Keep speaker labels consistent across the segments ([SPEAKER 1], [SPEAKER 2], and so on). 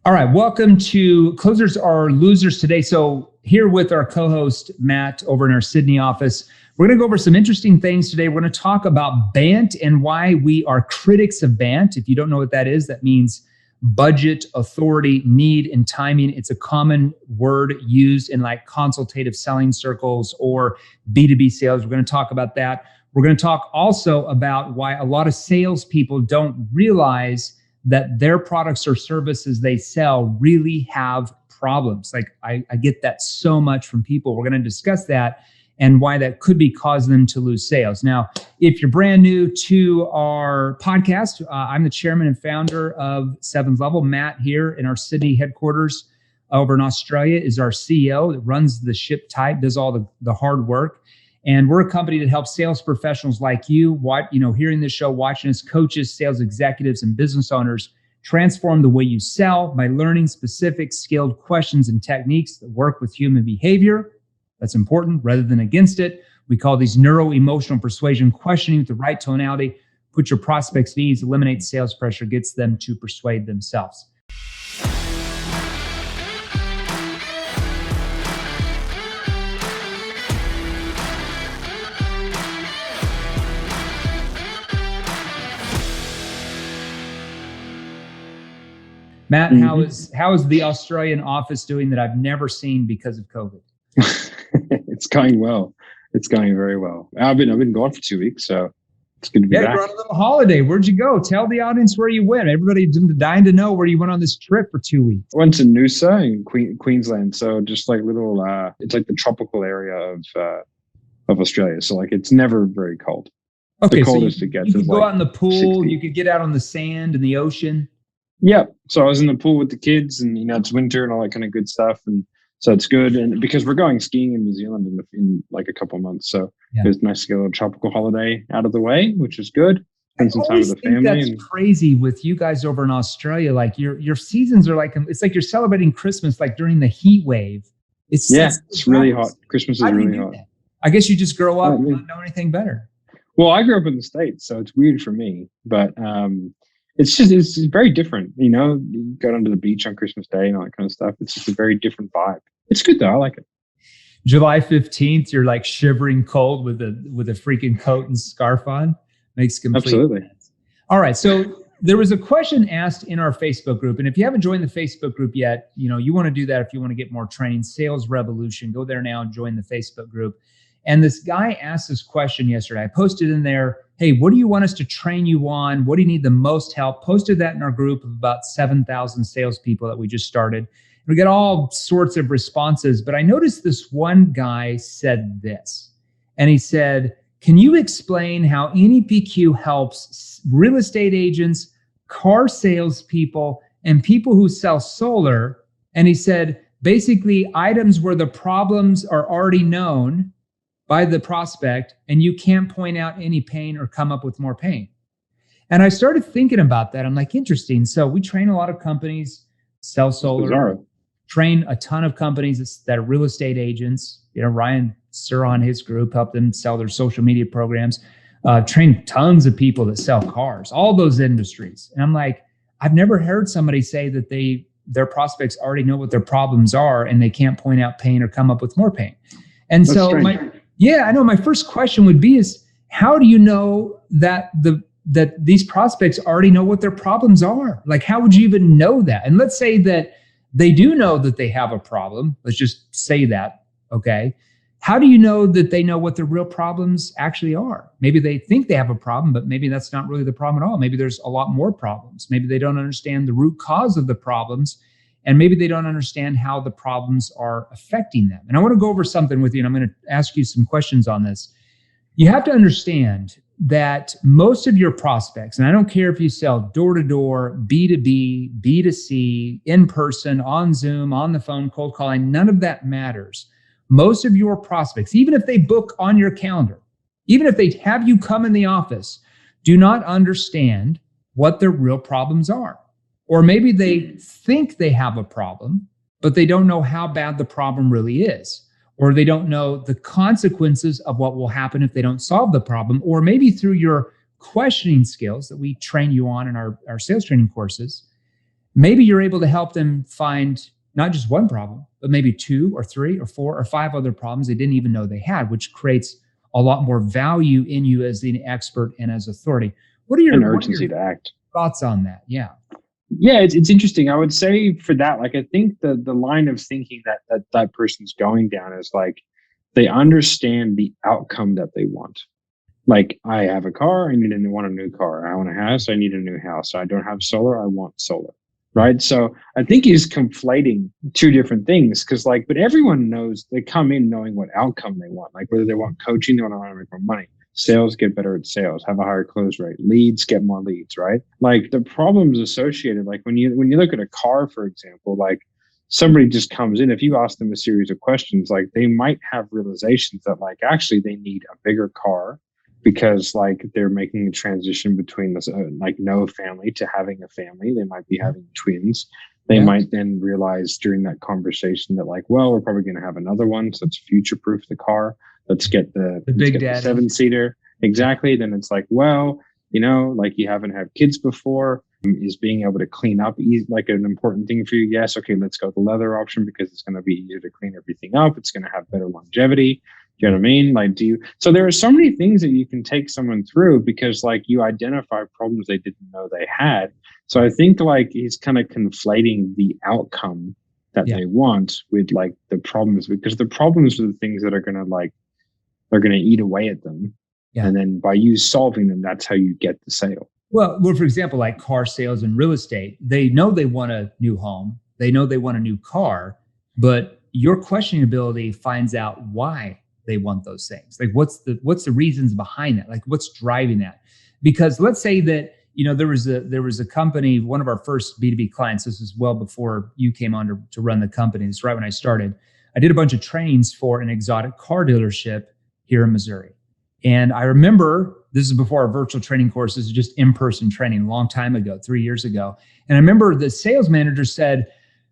[SPEAKER 1] All right, welcome to Closers Are Losers today. So here with our co-host, Matt, over in our Sydney office, we're going to go over some interesting things today. We're going to talk about B.A.N.T and why we are critics of B.A.N.T. If you don't know what that is, that means budget, authority, need, and timing. It's a common word used in like consultative selling circles or B2B sales. We're going to talk about that. We're going to talk also about why a lot of salespeople don't realize that their products or services they sell really have problems. Like I get that so much from people. We're going to discuss that and why that could be causing them to lose sales. Now, if you're brand new to our podcast, I'm the chairman and founder of Seventh Level. Matt here in our Sydney headquarters over in Australia is our CEO that runs the ship tight, does all the hard work. And we're a company that helps sales professionals like you, hearing this show, watching us, coaches, sales executives, and business owners transform the way you sell by learning specific skilled questions and techniques that work with human behavior. That's important rather than against it. We call these neuro-emotional persuasion questioning with the right tonality. Put your prospects at ease, eliminate sales pressure, gets them to persuade themselves. Matt, how is the Australian office doing that I've never seen because of COVID?
[SPEAKER 2] It's going well. It's going very well. I've been gone for 2 weeks, so it's good to be back.
[SPEAKER 1] You're on a little holiday. Where'd you go? Tell the audience where you went. Everybody's dying to know where you went on this trip for 2 weeks.
[SPEAKER 2] I went to Noosa in Queensland, so just like little, it's like the tropical area of Australia. So like it's never very cold.
[SPEAKER 1] Okay,
[SPEAKER 2] the coldest it gets
[SPEAKER 1] you could
[SPEAKER 2] is
[SPEAKER 1] go
[SPEAKER 2] like
[SPEAKER 1] out in the pool.
[SPEAKER 2] 60.
[SPEAKER 1] You could get out on the sand and the ocean.
[SPEAKER 2] Yeah. So I was in the pool with the kids, and it's winter and all that kind of good stuff, and so it's good. And because we're going skiing in New Zealand in like a couple of months, so it was nice to get a little tropical holiday out of the way, which is good. Spend some time with the family.
[SPEAKER 1] That's crazy with you guys over in Australia. Like your seasons are like it's like you're celebrating Christmas like during the heat wave. It's
[SPEAKER 2] really hot. Christmas is really hot.
[SPEAKER 1] I guess you just grow up and not know anything better.
[SPEAKER 2] Well, I grew up in the States, so it's weird for me, but it's very different. You go down to the beach on Christmas Day and all that kind of stuff. It's just a very different vibe. It's good though. I like it.
[SPEAKER 1] July 15th, you're like shivering cold with a freaking coat and scarf on. Makes complete sense. All right. So there was a question asked in our Facebook group. And if you haven't joined the Facebook group yet, you want to do that if you want to get more training. Sales Revolution. Go there now and join the Facebook group. And this guy asked this question yesterday. I posted in there, hey, what do you want us to train you on? What do you need the most help? Posted that in our group of about 7,000 salespeople that we just started. We got all sorts of responses, but I noticed this one guy said this, and he said, can you explain how NEPQ helps real estate agents, car salespeople, and people who sell solar? And he said, basically items where the problems are already known by the prospect, and you can't point out any pain or come up with more pain. And I started thinking about that. I'm like, interesting. So we train a lot of companies, sell solar, train a ton of companies that are real estate agents. Ryan Suron, his group, helped them sell their social media programs, train tons of people that sell cars, all those industries. And I'm like, I've never heard somebody say that their prospects already know what their problems are and they can't point out pain or come up with more pain. And that's so strange. I know my first question would be is, how do you know that these prospects already know what their problems are? Like, how would you even know that? And let's say that they do know that they have a problem. Let's just say that, okay? How do you know that they know what the real problems actually are? Maybe they think they have a problem, but maybe that's not really the problem at all. Maybe there's a lot more problems. Maybe they don't understand the root cause of the problems, and maybe they don't understand how the problems are affecting them. And I want to go over something with you, and I'm going to ask you some questions on this. You have to understand that most of your prospects, and I don't care if you sell door-to-door, B2B, B2C, in person, on Zoom, on the phone, cold calling, none of that matters. Most of your prospects, even if they book on your calendar, even if they have you come in the office, do not understand what their real problems are. Or maybe they think they have a problem, but they don't know how bad the problem really is. Or they don't know the consequences of what will happen if they don't solve the problem. Or maybe through your questioning skills that we train you on in our sales training courses, maybe you're able to help them find not just one problem, but maybe 2 or 3 or 4 or 5 other problems they didn't even know they had, which creates a lot more value in you as the expert and as authority. What are your
[SPEAKER 2] urgency to act
[SPEAKER 1] thoughts on that? Yeah.
[SPEAKER 2] Yeah, it's interesting. I would say for that, like, I think the line of thinking that person's going down is like, they understand the outcome that they want. Like, I have a car, I want a new car. I want a house, I need a new house. I don't have solar, I want solar. Right. So I think he's conflating 2 different things, because like, but everyone knows, they come in knowing what outcome they want, like whether they want coaching, they want to make more money, sales, get better at sales, have a higher close rate, leads, get more leads, right? Like the problems associated, like when you look at a car, for example, like somebody just comes in, if you ask them a series of questions, like they might have realizations that like actually they need a bigger car, because like they're making a transition between this like no family to having a family. They might be having twins. They might then realize during that conversation that like, well, we're probably going to have another one, so let's future proof the car. Let's get the
[SPEAKER 1] big daddy,
[SPEAKER 2] the 7-seater. Exactly. Then it's like, well, you know, like you haven't had kids before. Is being able to clean up like an important thing for you? Yes. Okay, let's go with the leather option because it's going to be easier to clean everything up. It's going to have better longevity. You know what I mean? Like, so there are so many things that you can take someone through because like you identify problems they didn't know they had. So I think like he's kind of conflating the outcome that they want with like the problems, because the problems are the things that are going to like, they're going to eat away at them. Yeah. And then by you solving them, that's how you get the sale.
[SPEAKER 1] Well, for example, like car sales and real estate, they know they want a new home. They know they want a new car, but your questioning ability finds out why they want those things. Like what's the reasons behind that? Like what's driving that? Because let's say that, you know, there was a company, one of our first B2B clients, this was well before you came on to run the company. This is right when I started. I did a bunch of trainings for an exotic car dealership here in Missouri. And I remember, this is before our virtual training course, this is just in-person training a long time ago, 3 years ago. And I remember the sales manager said,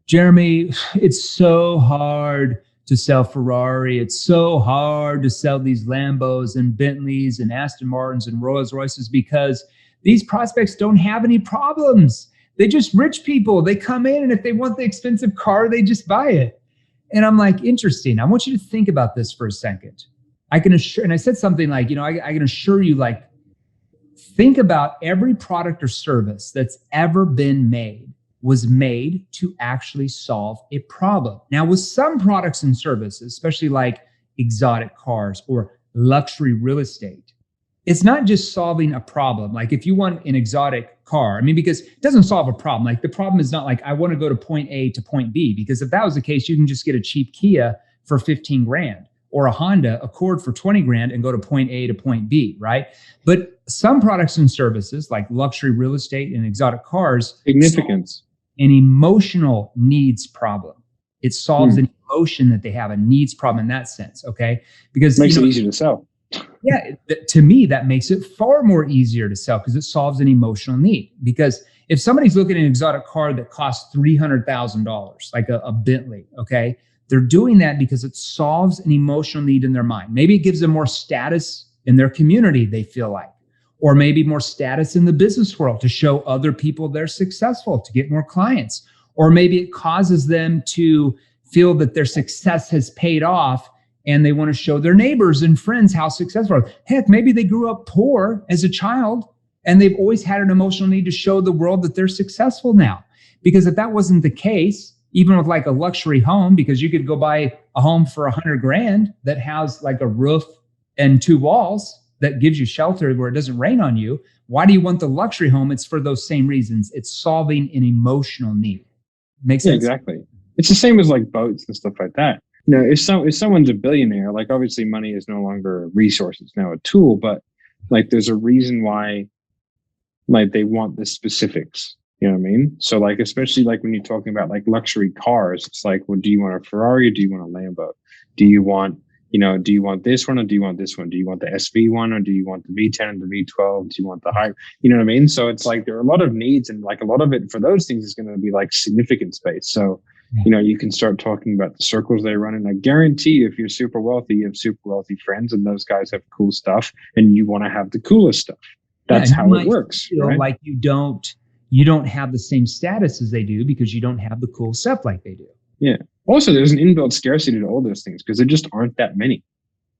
[SPEAKER 1] Jeremy, it's so hard to sell Ferrari. It's so hard to sell these Lambos and Bentleys and Aston Martins and Rolls Royces because these prospects don't have any problems. They're just rich people. They come in and if they want the expensive car, they just buy it. And I'm like, interesting. I want you to think about this for a second. I can assure, and I said something like, you know, I can assure you, like, think about every product or service that's ever been made was made to actually solve a problem. Now, with some products and services, especially like exotic cars or luxury real estate, it's not just solving a problem. Like if you want an exotic car, I mean, because it doesn't solve a problem. Like the problem is not like, I want to go to point A to point B, because if that was the case, you can just get a cheap Kia for 15 grand. Or a Honda Accord for 20 grand and go to point A to point B, right? But some products and services like luxury real estate and exotic cars,
[SPEAKER 2] significance,
[SPEAKER 1] an emotional needs problem. It solves an emotion that they have, a needs problem in that sense, okay? Because
[SPEAKER 2] makes it easier to sell.
[SPEAKER 1] Yeah, to me, that makes it far more easier to sell because it solves an emotional need. Because if somebody's looking at an exotic car that costs $300,000, like a Bentley, okay? They're doing that because it solves an emotional need in their mind. Maybe it gives them more status in their community, they feel like, or maybe more status in the business world to show other people they're successful, to get more clients. Or maybe it causes them to feel that their success has paid off and they want to show their neighbors and friends how successful. Heck, maybe they grew up poor as a child and they've always had an emotional need to show the world that they're successful now. Because if that wasn't the case, even with like a luxury home, because you could go buy a home for 100 grand that has like a roof and 2 walls that gives you shelter where it doesn't rain on you. Why do you want the luxury home? It's for those same reasons. It's solving an emotional need. Makes sense?
[SPEAKER 2] Yeah, exactly. It's the same as like boats and stuff like that. You know, if someone's a billionaire, like obviously money is no longer a resource, it's now a tool, but like there's a reason why like they want the specifics. You know what I mean? So like, especially like when you're talking about like luxury cars, it's like, well, do you want a Ferrari or do you want a Lambo? Do you want this one or do you want this one? Do you want the SV one or do you want the V10 and the V12? Do you want the high, you know what I mean? So it's like, there are a lot of needs and like a lot of it for those things is going to be like significant space. So, you know, you can start talking about the circles they run in. I guarantee if you're super wealthy, you have super wealthy friends and those guys have cool stuff and you want to have the coolest stuff. That's how it works.
[SPEAKER 1] Right? Like you don't have the same status as they do because you don't have the cool stuff like they do.
[SPEAKER 2] Yeah. Also, there's an inbuilt scarcity to all those things because there just aren't that many.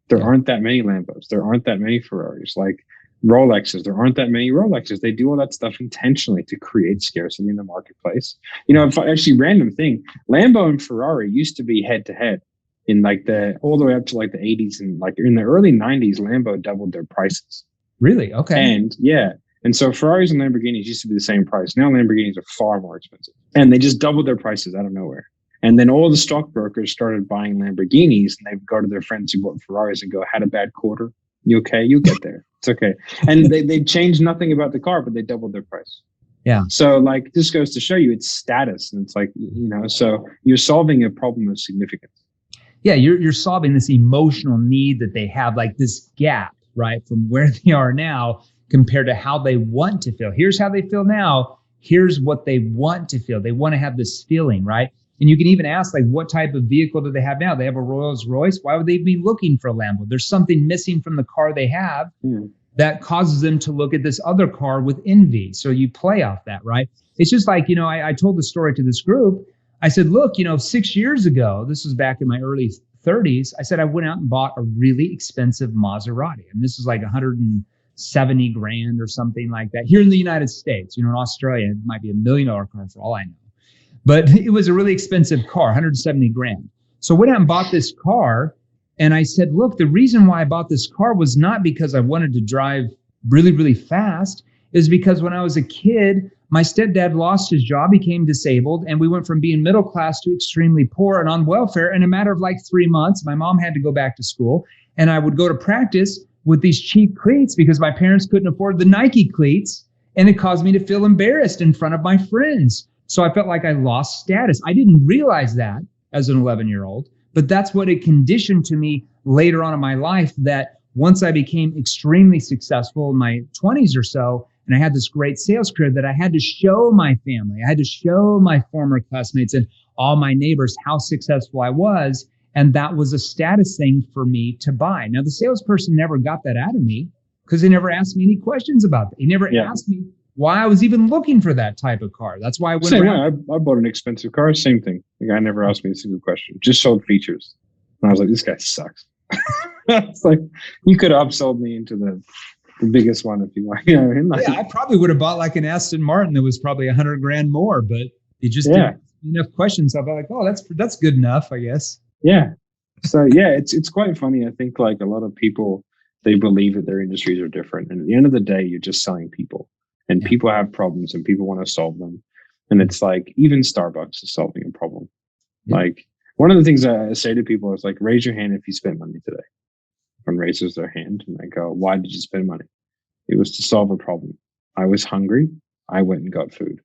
[SPEAKER 2] There aren't that many Lambos. There aren't that many Ferraris. Like Rolexes, there aren't that many Rolexes. They do all that stuff intentionally to create scarcity in the marketplace. You know, actually, random thing, Lambo and Ferrari used to be head to head in like all the way up to like the 80s, and like in the early 90s, Lambo doubled their prices.
[SPEAKER 1] Really? Okay.
[SPEAKER 2] And yeah. And so Ferraris and Lamborghinis used to be the same price. Now Lamborghinis are far more expensive. And they just doubled their prices out of nowhere. And then all the stockbrokers started buying Lamborghinis, and they'd go to their friends who bought Ferraris and go, had a bad quarter. You okay? You get there. It's okay. And they changed nothing about the car, but they doubled their price.
[SPEAKER 1] Yeah.
[SPEAKER 2] So like this goes to show you it's status. And it's like, you know, so you're solving a problem of significance.
[SPEAKER 1] Yeah, you're solving this emotional need that they have, like this gap, right, from where they are now compared to how they want to feel. Here's how they feel now. Here's what they want to feel. They want to have this feeling, right? And you can even ask, like, what type of vehicle do they have now? They have a Rolls Royce. Why would they be looking for a Lambo? There's something missing from the car they have that causes them to look at this other car with envy. So you play off that, right? It's just like, you know, I told the story to this group. I said, look, you know, 6 years ago, this was back in my early 30s. I said, I went out and bought a really expensive Maserati. And this is like 170 grand or something like that here in the United States. You know, in Australia, it might be $1 million car for all I know. But it was a really expensive car, 170 grand. So I went out and bought this car. And I said, look, the reason why I bought this car was not because I wanted to drive really, really fast. Is because when I was a kid, my stepdad lost his job, became disabled, and we went from being middle class to extremely poor and on welfare in a matter of like 3 months. My mom had to go back to school, and I would go to practice with these cheap cleats because my parents couldn't afford the Nike cleats, and it caused me to feel embarrassed in front of my friends. So I felt like I lost status. I didn't realize that as an 11-year-old, but that's what it conditioned to me later on in my life, that once I became extremely successful in my 20s or so, and I had this great sales career, that I had to show my family, I had to show my former classmates and all my neighbors how successful I was. And that was a status thing for me to buy. Now, the salesperson never got that out of me because he never asked me any questions about it. He never asked me why I was even looking for that type of car. That's why I went around.
[SPEAKER 2] I bought an expensive car. Same thing. The guy never asked me a single question. Just sold features. And I was like, this guy sucks. It's like, you could have upsold me into the biggest one if you want. You know what I mean? Like,
[SPEAKER 1] yeah, I probably would have bought like an Aston Martin that was probably 100 grand more, but it just didn't ask enough questions. So I was like, oh, that's good enough, I guess.
[SPEAKER 2] Yeah. So yeah, it's quite funny. I think like a lot of people, they believe that their industries are different. And at the end of the day, you're just selling people. And people have problems and people want to solve them. And it's like, even Starbucks is solving a problem. Yeah. Like one of the things I say to people is like, raise your hand if you spent money today. Everyone raises their hand and I go, why did you spend money? It was to solve a problem. I was hungry. I went and got food.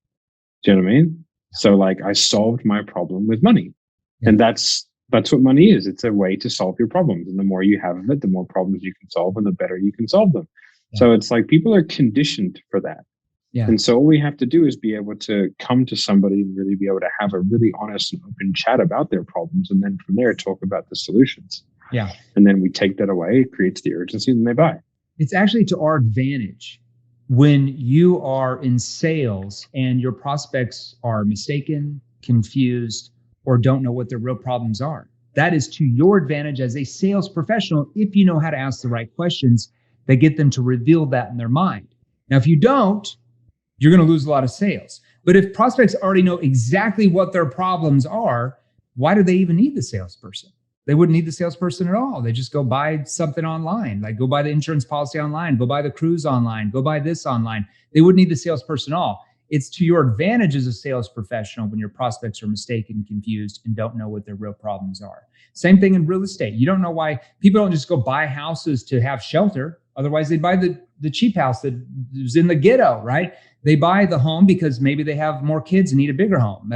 [SPEAKER 2] Do you know what I mean? So like I solved my problem with money. Yeah. And that's what money is. It's a way to solve your problems. And the more you have of it, the more problems you can solve and the better you can solve them. Yeah. So it's like people are conditioned for that. Yeah. And so all we have to do is be able to come to somebody and really be able to have a really honest and open chat about their problems. And then from there, talk about the solutions.
[SPEAKER 1] Yeah.
[SPEAKER 2] And then we take that away, it creates the urgency, and they buy.
[SPEAKER 1] It's actually to our advantage when you are in sales and your prospects are mistaken, confused, or don't know what their real problems are. That is to your advantage as a sales professional if you know how to ask the right questions that get them to reveal that in their mind. Now, if you don't, you're going to lose a lot of sales. But if prospects already know exactly what their problems are, why do they even need the salesperson? They wouldn't need the salesperson at all. They just go buy something online, like go buy the insurance policy online, go buy the cruise online, go buy this online. They wouldn't need the salesperson at all. It's to your advantage as a sales professional when your prospects are mistaken, confused, and don't know what their real problems are. Same thing in real estate. You don't know why people don't just go buy houses to have shelter. Otherwise, they'd buy the cheap house that was in the ghetto, right? They buy the home because maybe they have more kids and need a bigger home.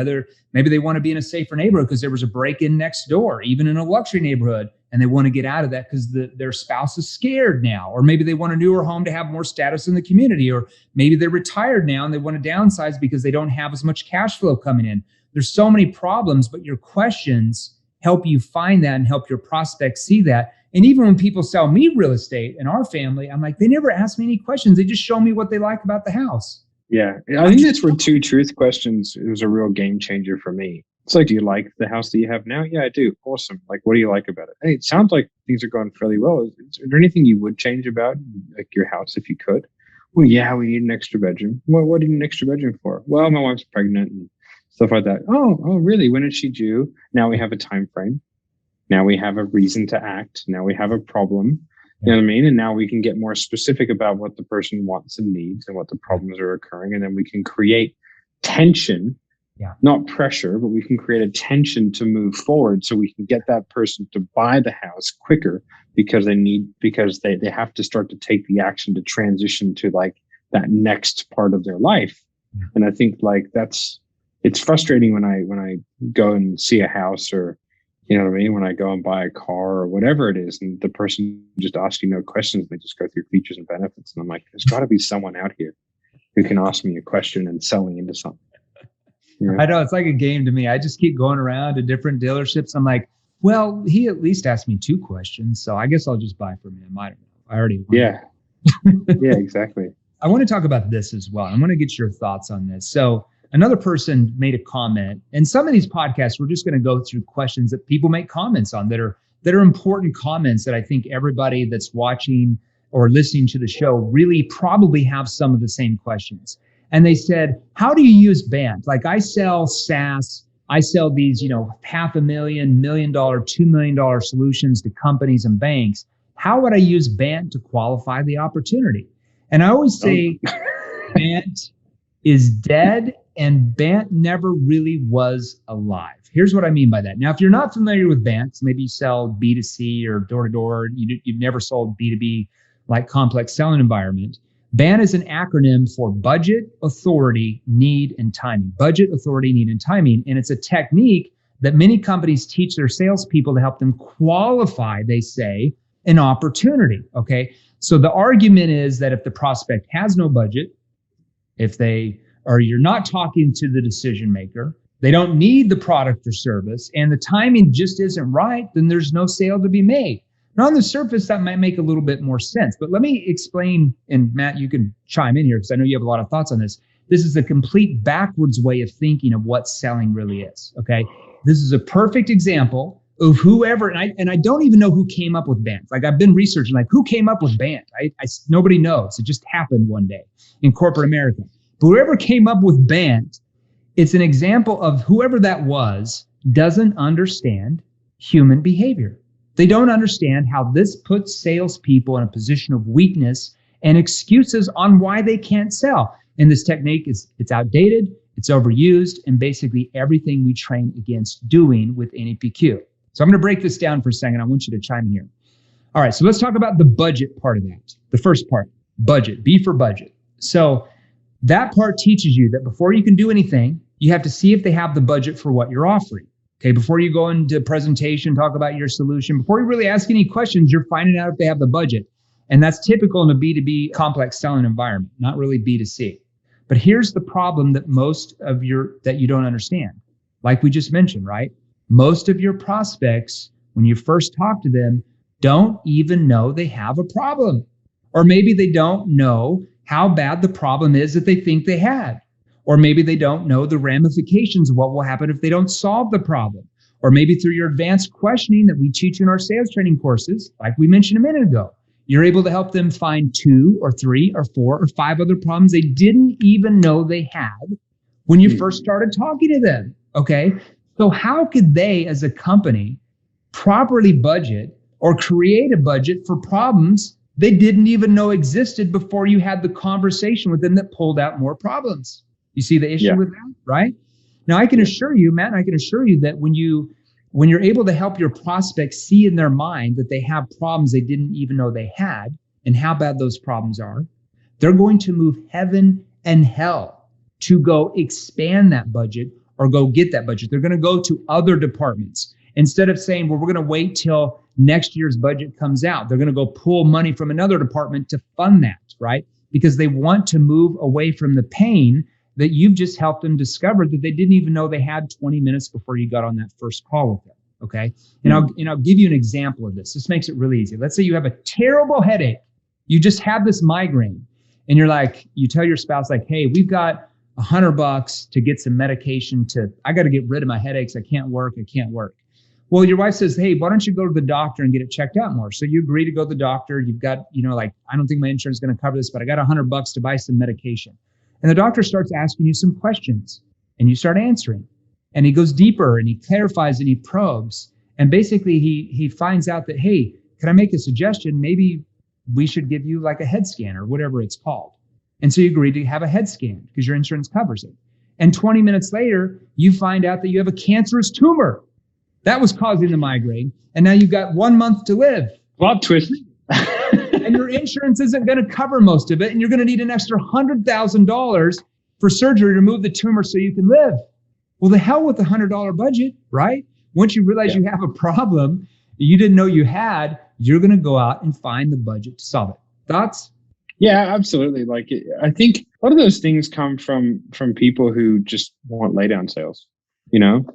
[SPEAKER 1] Maybe they want to be in a safer neighborhood because there was a break-in next door, even in a luxury neighborhood, and they want to get out of that because their spouse is scared now. Or maybe they want a newer home to have more status in the community. Or maybe they're retired now and they want to downsize because they don't have as much cash flow coming in. There's so many problems, but your questions help you find that and help your prospects see that. And even when people sell me real estate in our family, I'm like, they never ask me any questions. They just show me what they like about the house.
[SPEAKER 2] Yeah. I think that's where two truth questions is a real game changer for me. It's like, do you like the house that you have now? Yeah, I do. Awesome. Like, what do you like about it? Hey, it sounds like things are going fairly well. Is there anything you would change about like your house if you could? Well, yeah, we need an extra bedroom. Well, what do you need an extra bedroom for? Well, my wife's pregnant and stuff like that. Oh, really? When is she due? Now we have a time frame. Now we have a reason to act. Now we have a problem. You know what I mean? And now we can get more specific about what the person wants and needs and what the problems are occurring. And then we can create tension, not pressure, but we can create a tension to move forward so we can get that person to buy the house quicker because they have to start to take the action to transition to like that next part of their life. And I think like it's frustrating when I go and see a house or, you know what I mean? When I go and buy a car or whatever it is, and the person just asks you no questions, they just go through features and benefits. And I'm like, there's got to be someone out here who can ask me a question and sell me into something. You know?
[SPEAKER 1] I know, it's like a game to me. I just keep going around to different dealerships. I'm like, well, he at least asked me 2 questions, so I guess I'll just buy from him. I don't know. I already won.
[SPEAKER 2] Yeah. Yeah, exactly.
[SPEAKER 1] I want to talk about this as well. I want to get your thoughts on this. So another person made a comment, and some of these podcasts, we're just going to go through questions that people make comments on that are important comments that I think everybody that's watching or listening to the show really probably have some of the same questions. And they said, how do you use B.A.N.T? Like I sell SaaS, I sell these, $500,000, $1 million, $2 million solutions to companies and banks. How would I use B.A.N.T to qualify the opportunity? And I always say B.A.N.T is dead and B.A.N.T never really was alive. Here's what I mean by that. Now, if you're not familiar with B.A.N.T, maybe you sell B2C or door-to-door, you've never sold B2B like complex selling environment. B.A.N.T is an acronym for budget, authority, need, and timing. Budget, authority, need, and timing. And it's a technique that many companies teach their salespeople to help them qualify, they say, an opportunity, okay? So the argument is that if the prospect has no budget, you're not talking to the decision maker, they don't need the product or service, and the timing just isn't right, then there's no sale to be made. Now, on the surface, that might make a little bit more sense, but let me explain, and Matt, you can chime in here because I know you have a lot of thoughts on this. This is a complete backwards way of thinking of what selling really is, okay? This is a perfect example of whoever, and I don't even know who came up with B.A.N.T. Like I've been researching, like who came up with B.A.N.T? Nobody knows. It just happened one day in corporate America. But whoever came up with B.A.N.T, it's an example of whoever that was doesn't understand human behavior. They don't understand how this puts salespeople in a position of weakness and excuses on why they can't sell. And this technique it's outdated, it's overused, and basically everything we train against doing with NEPQ. So I'm going to break this down for a second. I want you to chime in here. All right, so let's talk about the budget part of that. The first part, budget, B for budget. So that part teaches you that before you can do anything, you have to see if they have the budget for what you're offering. Okay, before you go into presentation, talk about your solution, before you really ask any questions, you're finding out if they have the budget. And that's typical in a B2B complex selling environment, not really B2C. But here's the problem that that you don't understand. Like we just mentioned, right? Most of your prospects, when you first talk to them, don't even know they have a problem. Or maybe they don't know how bad the problem is that they think they had. Or maybe they don't know the ramifications of what will happen if they don't solve the problem. Or maybe through your advanced questioning that we teach in our sales training courses, like we mentioned a minute ago, you're able to help them find 2 or 3 or 4 or 5 other problems they didn't even know they had when you first started talking to them, okay? So how could they, as a company, properly budget or create a budget for problems they didn't even know existed before you had the conversation with them that pulled out more problems? You see the issue with that, right? Now, I can assure you, Matt, that when you're able to help your prospects see in their mind that they have problems they didn't even know they had and how bad those problems are, they're going to move heaven and hell to go expand that budget or go get that budget. They're going to go to other departments. Instead of saying, well, we're going to wait till next year's budget comes out, they're going to go pull money from another department to fund that, right? Because they want to move away from the pain that you've just helped them discover that they didn't even know they had 20 minutes before you got on that first call with them, okay? And I'll give you an example of this. This makes it really easy. Let's say you have a terrible headache. You just have this migraine, And you're like, you tell your spouse like, hey, we've got $100 to get some medication I got to get rid of my headaches. I can't work. Well, your wife says, hey, why don't you go to the doctor and get it checked out more? So you agree to go to the doctor. You've got, like, I don't think my insurance is going to cover this, but I got $100 to buy some medication. And the doctor starts asking you some questions and you start answering. And he goes deeper and he clarifies and he probes. And basically he finds out that, hey, can I make a suggestion? Maybe we should give you like a head scan or whatever it's called. And so you agree to have a head scan because your insurance covers it. And 20 minutes later, you find out that you have a cancerous tumor that was causing the migraine. And now you've got 1 month to live.
[SPEAKER 2] Plot twist.
[SPEAKER 1] And your insurance isn't going to cover most of it. And you're going to need an extra $100,000 for surgery to remove the tumor so you can live. Well, the hell with the $100 budget, right? Once you realize you have a problem you didn't know you had, you're going to go out and find the budget to solve it. Thoughts?
[SPEAKER 2] Yeah, absolutely. Like, I think a lot of those things come from people who just want lay down sales,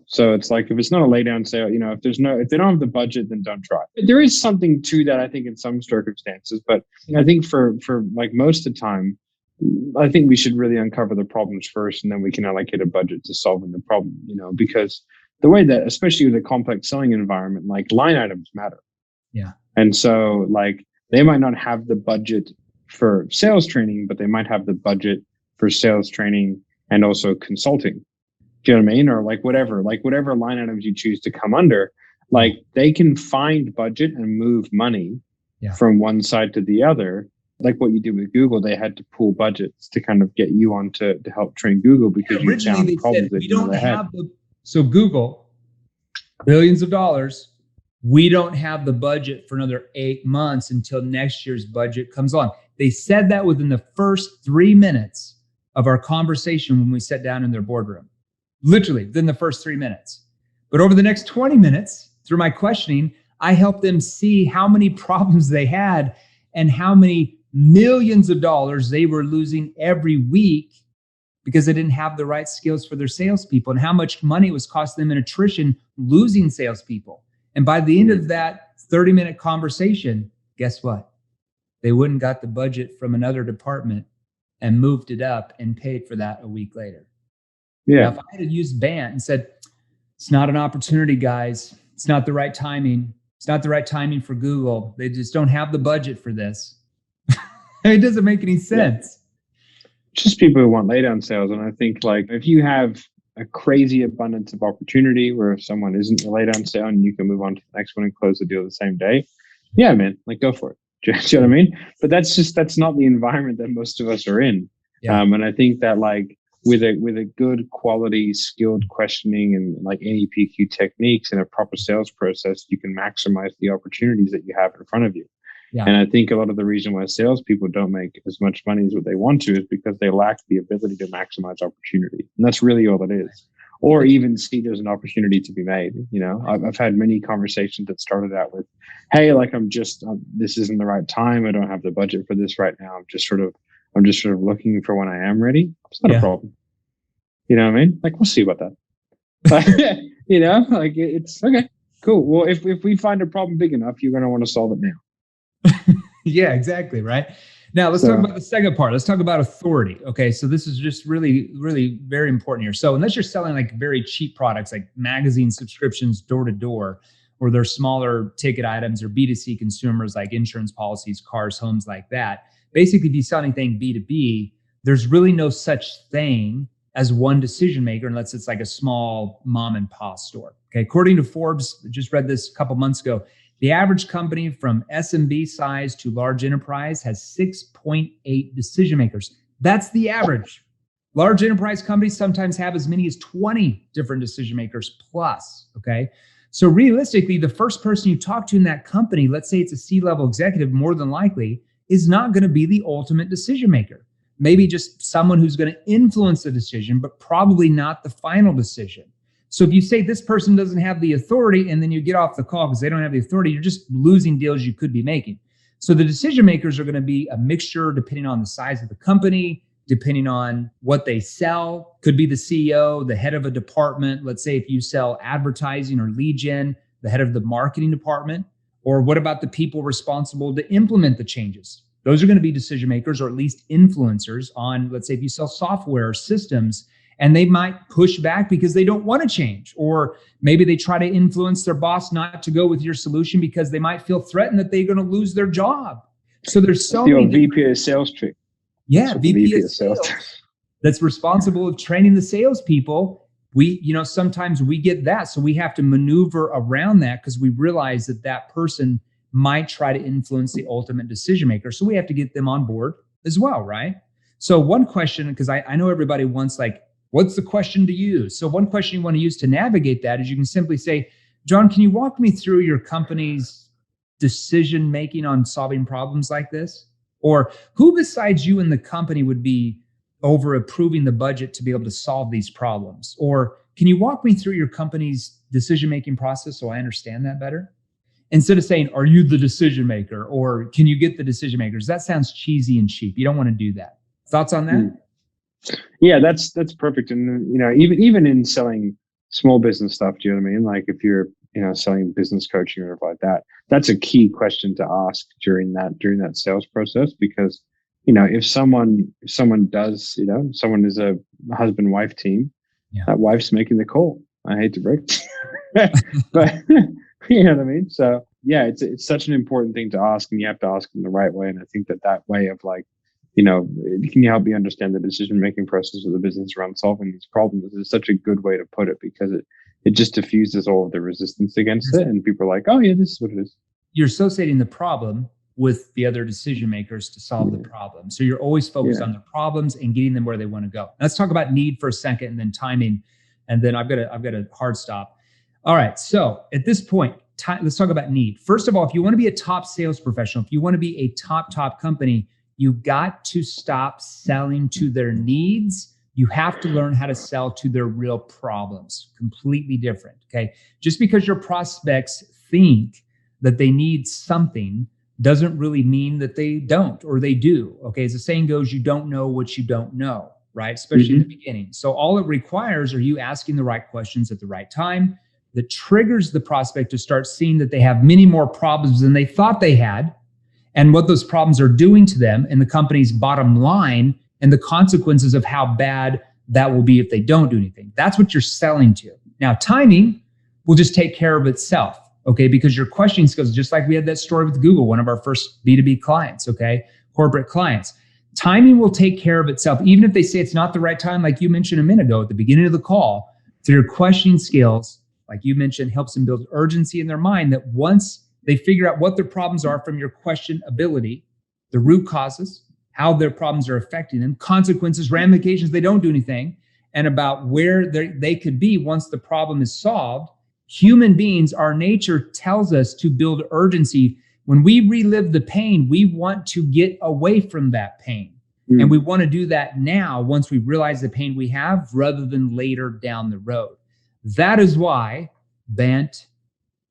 [SPEAKER 2] So it's like, if it's not a lay down sale, if they don't have the budget, then don't try. There is something to that, I think, in some circumstances, but I think for like most of the time, I think we should really uncover the problems first, and then we can allocate a budget to solving the problem, because the way that, especially with a complex selling environment, like line items matter.
[SPEAKER 1] Yeah.
[SPEAKER 2] And so like they might not have the budget for sales training, but they might have the budget for sales training and also consulting. Do you know what I mean? Or like whatever line items you choose to come under, like they can find budget and move money from one side to the other. Like what you did with Google, they had to pool budgets to kind of get you on to help train Google because you found problems that you had.
[SPEAKER 1] So Google, billions of dollars, we don't have the budget for another 8 months until next year's budget comes on. They said that within the first 3 minutes of our conversation when we sat down in their boardroom. Literally, within the first 3 minutes. But over the next 20 minutes, through my questioning, I helped them see how many problems they had and how many millions of dollars they were losing every week because they didn't have the right skills for their salespeople, and how much money it was costing them in attrition losing salespeople. And by the end of that 30-minute conversation, guess what? They went and got the budget from another department and moved it up and paid for that a week later.
[SPEAKER 2] Yeah.
[SPEAKER 1] Now, if I had used B.A.N.T and said, it's not an opportunity, guys. It's not the right timing. It's not the right timing for Google. They just don't have the budget for this. It doesn't make any sense.
[SPEAKER 2] Just people who want lay down sales. And I think like if you have a crazy abundance of opportunity where if someone isn't a lay down sale and you can move on to the next one and close the deal the same day, yeah, man, like go for it. Do you know what I mean? But that's not the environment that most of us are in. Yeah. And I think that like with a good quality skilled questioning and like NEPQ techniques and a proper sales process, you can maximize the opportunities that you have in front of you. Yeah. And I think a lot of the reason why salespeople don't make as much money as what they want to is because they lack the ability to maximize opportunity. And that's really all it is. Or even see there's an opportunity to be made. I've had many conversations that started out with, hey, like this isn't the right time. I don't have the budget for this right now. I'm just sort of looking for when I am ready. It's not a problem. You know what I mean? Like, we'll see about that. Like it's okay, cool. Well, if we find a problem big enough, you're going to want to solve it now.
[SPEAKER 1] Yeah, exactly. Right. Now let's talk about the second part. Let's talk about authority. Okay. So this is just really, really very important here. So unless you're selling like very cheap products, like magazine subscriptions door to door, or they're smaller ticket items or B2C consumers like insurance policies, cars, homes, like that. Basically, if you sell anything B2B, there's really no such thing as one decision maker unless it's like a small mom and pop store. Okay. According to Forbes, I just read this a couple months ago, the average company from SMB size to large enterprise has 6.8 decision makers. That's the average. Large enterprise companies sometimes have as many as 20 different decision makers plus, okay? So realistically, the first person you talk to in that company, let's say it's a C-level executive, more than likely, is not going to be the ultimate decision maker. Maybe just someone who's going to influence the decision, but probably not the final decision. So if you say this person doesn't have the authority and then you get off the call because they don't have the authority, you're just losing deals you could be making. So the decision makers are going to be a mixture depending on the size of the company, depending on what they sell. Could be the CEO, the head of a department. Let's say if you sell advertising or lead gen, the head of the marketing department. Or what about the people responsible to implement the changes? Those are going to be decision makers, or at least influencers on, let's say if you sell software or systems, and they might push back because they don't want to change, or maybe they try to influence their boss not to go with your solution because they might feel threatened that they're going to lose their job. So there's so many
[SPEAKER 2] VP of sales trick.
[SPEAKER 1] Yeah, VP of sales that's responsible of training the salespeople. Sometimes we get that. So we have to maneuver around that because we realize that that person might try to influence the ultimate decision maker. So we have to get them on board as well, right? So one question, because I know everybody wants like, what's the question to use? So one question you want to use to navigate that is you can simply say, John, can you walk me through your company's decision making on solving problems like this? Or who besides you in the company would be over approving the budget to be able to solve these problems? Or can you walk me through your company's decision-making process so I understand that better? Instead of saying, are you the decision maker? Or can you get the decision makers? That sounds cheesy and cheap. You don't want to do that. Thoughts on that?
[SPEAKER 2] Yeah, that's perfect. And even in selling small business stuff, do you know what I mean? Like if you're selling business coaching or like that, that's a key question to ask during that sales process, because if someone does, someone is a husband-wife team, that wife's making the call. I hate to break it. But you know what I mean? So yeah, it's such an important thing to ask, and you have to ask in the right way. And I think that way of like, can you help me understand the decision-making process of the business around solving these problems is such a good way to put it, because it just diffuses all of the resistance against it. And people are like, oh yeah, this is what it is.
[SPEAKER 1] You're associating the problem with the other decision makers to solve the problem. So you're always focused on the problems and getting them where they want to go. Let's talk about need for a second, and then timing. And then I've got a hard stop. All right. So at this point, let's talk about need. First of all, if you want to be a top sales professional, if you want to be a top company, you got to stop selling to their needs. You have to learn how to sell to their real problems. Completely different. Okay. Just because your prospects think that they need something doesn't really mean that they don't, or they do. Okay. As the saying goes, you don't know what you don't know, right? Especially in the beginning. So all it requires are you asking the right questions at the right time that triggers the prospect to start seeing that they have many more problems than they thought they had, and what those problems are doing to them and the company's bottom line and the consequences of how bad that will be if they don't do anything. That's what you're selling to. Now, timing will just take care of itself, okay? Because your questioning skills, just like we had that story with Google, one of our first B2B clients, okay? Corporate clients. Timing will take care of itself, even if they say it's not the right time, like you mentioned a minute ago at the beginning of the call. Through your questioning skills, like you mentioned, helps them build urgency in their mind that once they figure out what their problems are from your question ability, the root causes, how their problems are affecting them, consequences, ramifications, they don't do anything, and about where they could be once the problem is solved. Human beings, our nature tells us to build urgency. When we relive the pain, we want to get away from that pain. And we want to do that now once we realize the pain we have, rather than later down the road. That is why B.A.N.T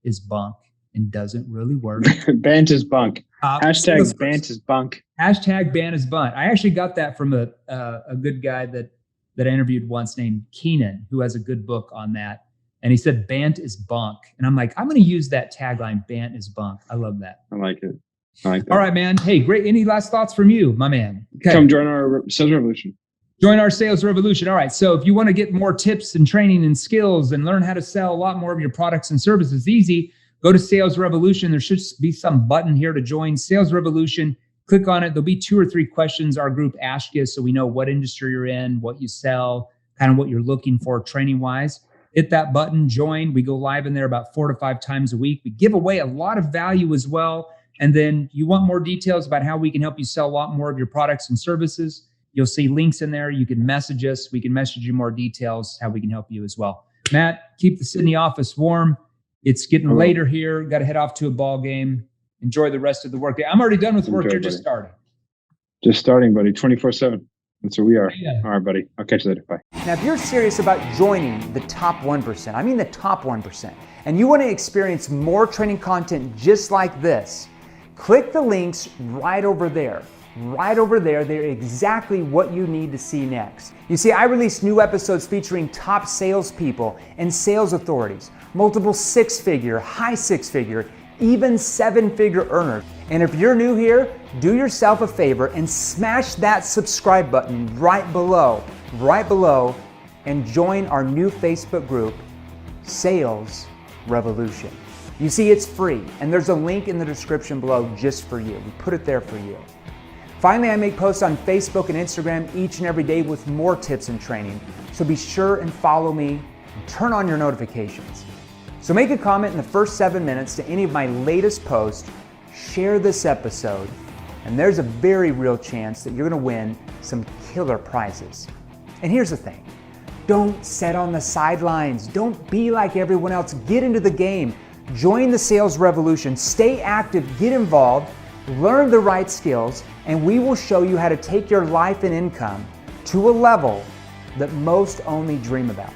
[SPEAKER 1] is bunk and doesn't really work.
[SPEAKER 2] B.A.N.T is bunk. Hashtag B.A.N.T is bunk.
[SPEAKER 1] Hashtag B.A.N.T is bunk. I actually got that from a good guy that I interviewed once named Keenan, who has a good book on that. And he said, B.A.N.T is bunk. And I'm like, I'm going to use that tagline, B.A.N.T is bunk. I love that.
[SPEAKER 2] I like it. I like that.
[SPEAKER 1] All right, man. Hey, great. Any last thoughts from you, my man?
[SPEAKER 2] Okay. Come join our sales revolution.
[SPEAKER 1] Join our sales revolution. All right. So if you want to get more tips and training and skills and learn how to sell a lot more of your products and services easy, go to Sales Revolution. There should be some button here to join Sales Revolution. Click on it. There'll be 2 or 3 questions our group asks you, so we know what industry you're in, what you sell, kind of what you're looking for training wise. Hit that button, join. We go live in there about 4 to 5 times a week. We give away a lot of value as well. And then you want more details about how we can help you sell a lot more of your products and services, you'll see links in there. You can message us. We can message you more details, how we can help you as well. Matt, keep the Sydney office warm. It's getting later here. Got to head off to a ball game. Enjoy the rest of the workday. I'm already done with work. You're just starting.
[SPEAKER 2] Just starting, buddy. 24/7. That's where we are. Yeah. All right, buddy. I'll catch you later. Bye.
[SPEAKER 3] Now, if you're serious about joining the top 1%, I mean the top 1%, and you want to experience more training content just like this, click the links right over there. Right over there, they're exactly what you need to see next. You see, I release new episodes featuring top salespeople and sales authorities, multiple 6-figure, high 6-figure, even 7-figure earners. And if you're new here, do yourself a favor and smash that subscribe button right below, and join our new Facebook group, Sales Revolution. You see, it's free, and there's a link in the description below just for you. We put it there for you. Finally, I make posts on Facebook and Instagram each and every day with more tips and training, so be sure and follow me and turn on your notifications. So make a comment in the first 7 minutes to any of my latest posts, share this episode, and there's a very real chance that you're gonna win some killer prizes. And here's the thing, don't sit on the sidelines. Don't be like everyone else. Get into the game. Join the sales revolution. Stay active, get involved, learn the right skills, and we will show you how to take your life and income to a level that most only dream about.